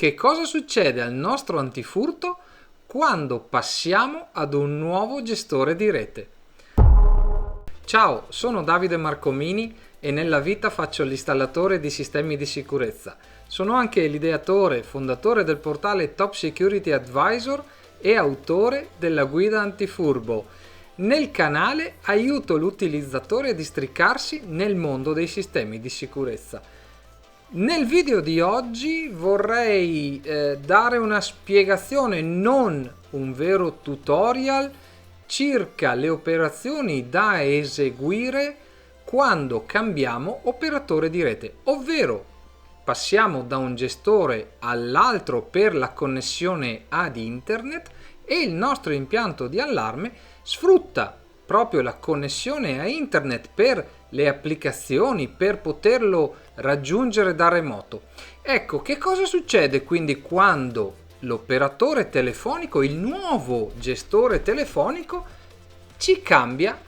Che cosa succede al nostro antifurto quando passiamo ad un nuovo gestore di rete? Ciao, sono Davide Marcomini e nella vita faccio l'installatore di sistemi di sicurezza. Sono anche l'ideatore, fondatore del portale Top Security Advisor e autore della guida antifurbo. Nel canale aiuto l'utilizzatore a districarsi nel mondo dei sistemi di sicurezza. Nel video di oggi vorrei dare una spiegazione, non un vero tutorial, circa le operazioni da eseguire quando cambiamo operatore di rete, ovvero passiamo da un gestore all'altro per la connessione ad internet e il nostro impianto di allarme sfrutta proprio la connessione a internet per le applicazioni, per poterlo raggiungere da remoto. Ecco, che cosa succede quindi quando l'operatore telefonico, il nuovo gestore telefonico, ci cambia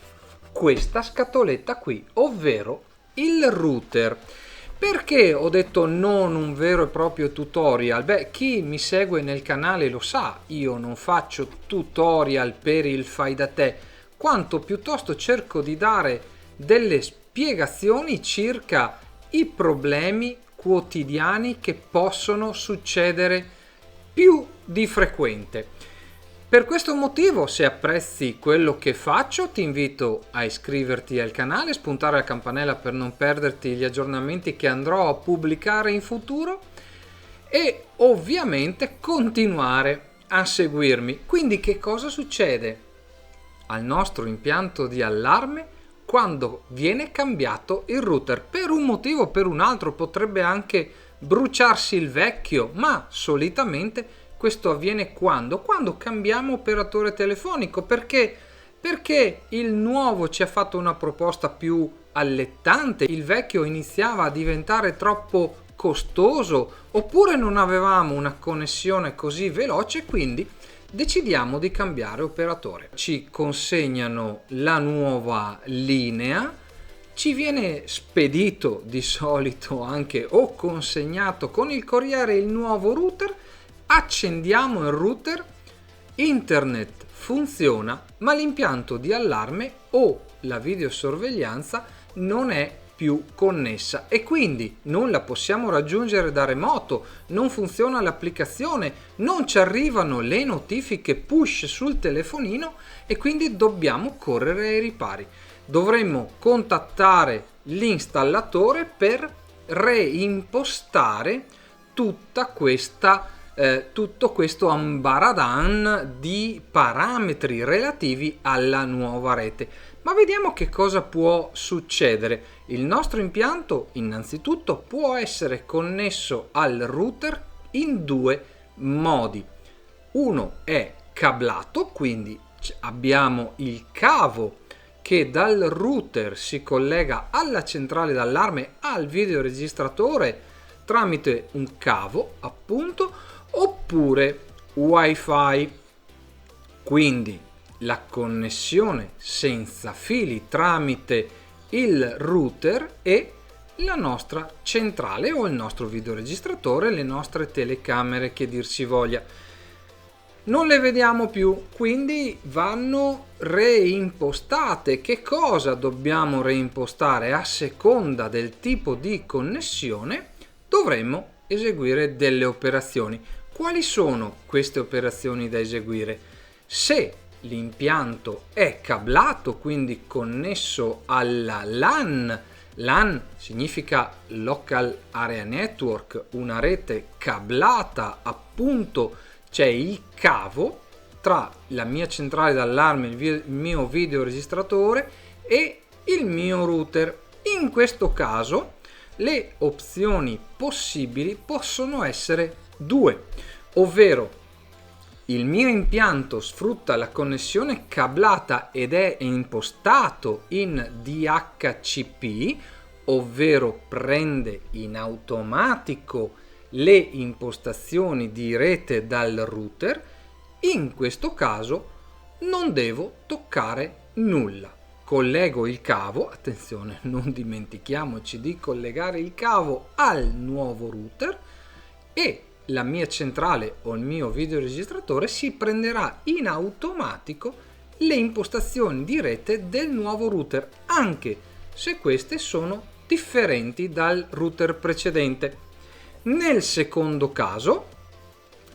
questa scatoletta qui, ovvero il router. Perché ho detto non un vero e proprio tutorial? Beh, chi mi segue nel canale lo sa, io non faccio tutorial per il fai da te, quanto piuttosto cerco di dare delle spiegazioni circa i problemi quotidiani che possono succedere più di frequente. Per questo motivo, se apprezzi quello che faccio, ti invito a iscriverti al canale, spuntare la campanella per non perderti gli aggiornamenti che andrò a pubblicare in futuro e ovviamente continuare a seguirmi. Quindi che cosa succede al nostro impianto di allarme quando viene cambiato il router? Per un motivo o per un altro, potrebbe anche bruciarsi il vecchio, ma solitamente questo avviene quando cambiamo operatore telefonico. Perché il nuovo ci ha fatto una proposta più allettante, il vecchio iniziava a diventare troppo costoso, oppure non avevamo una connessione così veloce, quindi decidiamo di cambiare operatore. Ci consegnano la nuova linea, ci viene spedito di solito anche o consegnato con il corriere il nuovo router, accendiamo il router, internet funziona, ma l'impianto di allarme o la videosorveglianza non è più connessa e quindi non la possiamo raggiungere da remoto, non funziona l'applicazione, non ci arrivano le notifiche push sul telefonino e quindi dobbiamo correre ai ripari. Dovremmo contattare l'installatore per reimpostare tutto questo ambaradan di parametri relativi alla nuova rete. Ma vediamo che cosa può succedere. Il nostro impianto innanzitutto può essere connesso al router in due modi. Uno è cablato, quindi abbiamo il cavo che dal router si collega alla centrale d'allarme, al videoregistratore tramite un cavo appunto, oppure wifi, quindi la connessione senza fili tramite il router e la nostra centrale o il nostro videoregistratore, le nostre telecamere che dir si voglia. Non le vediamo più, quindi vanno reimpostate. Che cosa dobbiamo reimpostare? A seconda del tipo di connessione dovremmo eseguire delle operazioni. Quali sono queste operazioni da eseguire? Se l'impianto è cablato, quindi connesso alla LAN, LAN significa Local Area Network, una rete cablata, appunto c'è il cavo tra la mia centrale d'allarme, il mio videoregistratore e il mio router. In questo caso le opzioni possibili possono essere due, ovvero il mio impianto sfrutta la connessione cablata ed è impostato in DHCP, ovvero prende in automatico le impostazioni di rete dal router. In questo caso non devo toccare nulla. Collego il cavo, attenzione, non dimentichiamoci di collegare il cavo al nuovo router e la mia centrale o il mio videoregistratore si prenderà in automatico le impostazioni di rete del nuovo router, anche se queste sono differenti dal router precedente. Nel secondo caso,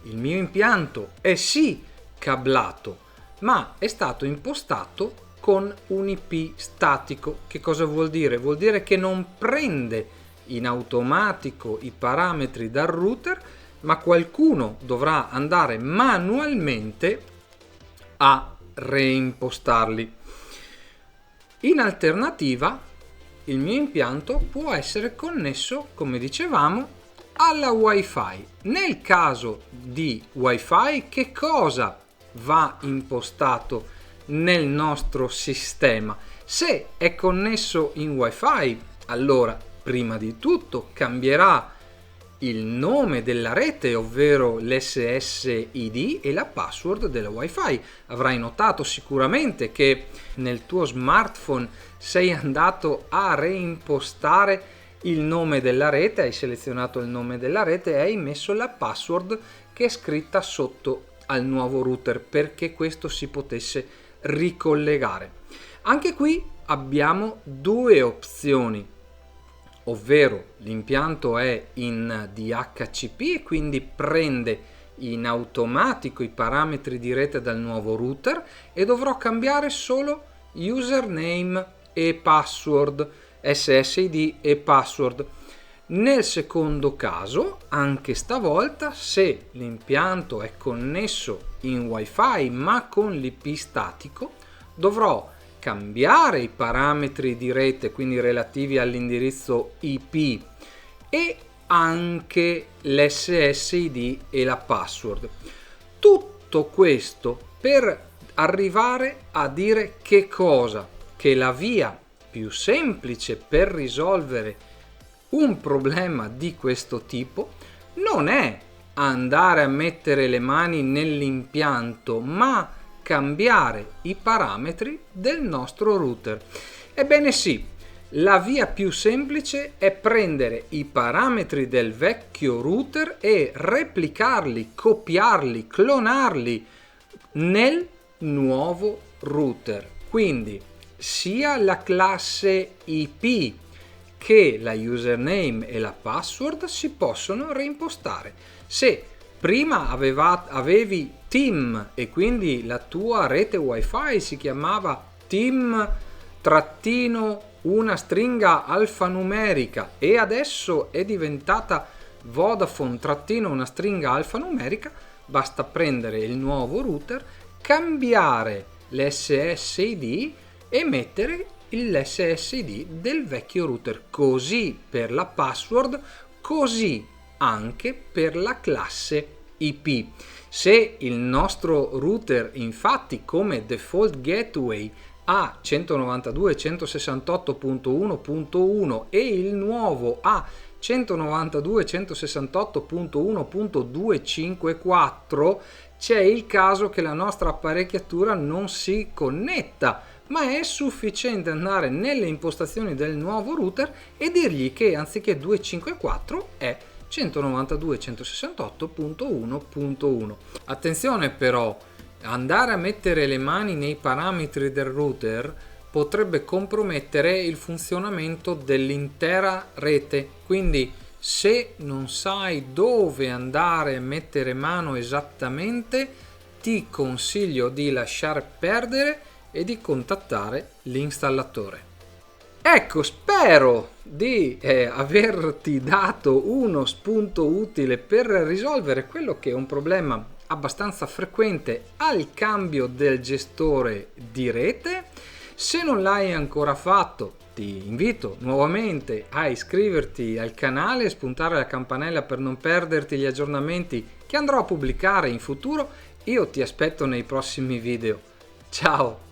il mio impianto è sì cablato, ma è stato impostato con un IP statico. Che cosa vuol dire? Vuol dire che non prende in automatico i parametri dal router, ma qualcuno dovrà andare manualmente a reimpostarli. In alternativa, il mio impianto può essere connesso, come dicevamo, alla Wi-Fi. Nel caso di Wi-Fi, che cosa va impostato nel nostro sistema? Se è connesso in Wi-Fi, allora prima di tutto cambierà il nome della rete, ovvero l'SSID e la password della Wi-Fi. Avrai notato sicuramente che nel tuo smartphone sei andato a reimpostare il nome della rete, hai selezionato il nome della rete e hai messo la password che è scritta sotto al nuovo router perché questo si potesse ricollegare. Anche qui abbiamo due opzioni, ovvero l'impianto è in DHCP e quindi prende in automatico i parametri di rete dal nuovo router e dovrò cambiare solo username e password, SSID e password. Nel secondo caso, anche stavolta, se l'impianto è connesso in Wi-Fi ma con l'IP statico, dovrò cambiare i parametri di rete, quindi relativi all'indirizzo IP, e anche l'SSID e la password. Tutto questo per arrivare a dire che cosa? Che la via più semplice per risolvere un problema di questo tipo non è andare a mettere le mani nell'impianto, ma cambiare i parametri del nostro router. Ebbene sì, la via più semplice è prendere i parametri del vecchio router e replicarli, copiarli, clonarli nel nuovo router. Quindi sia la classe IP che la username e la password si possono reimpostare. Se prima avevi Team e quindi la tua rete Wi-Fi si chiamava Team trattino una stringa alfanumerica e adesso è diventata Vodafone trattino una stringa alfanumerica, basta prendere il nuovo router, cambiare l'SSID e mettere l'SSID del vecchio router, così per la password, così anche per la classe IP. Se il nostro router infatti come default gateway ha 192.168.1.1 e il nuovo ha 192.168.1.254, c'è il caso che la nostra apparecchiatura non si connetta, ma è sufficiente andare nelle impostazioni del nuovo router e dirgli che anziché 254 è 192.168.1.1. Attenzione però, andare a mettere le mani nei parametri del router potrebbe compromettere il funzionamento dell'intera rete, quindi se non sai dove andare a mettere mano esattamente, ti consiglio di lasciar perdere e di contattare l'installatore. Ecco, spero di averti dato uno spunto utile per risolvere quello che è un problema abbastanza frequente al cambio del gestore di rete. Se non l'hai ancora fatto, ti invito nuovamente a iscriverti al canale e spuntare la campanella per non perderti gli aggiornamenti che andrò a pubblicare in futuro. Io ti aspetto nei prossimi video. Ciao!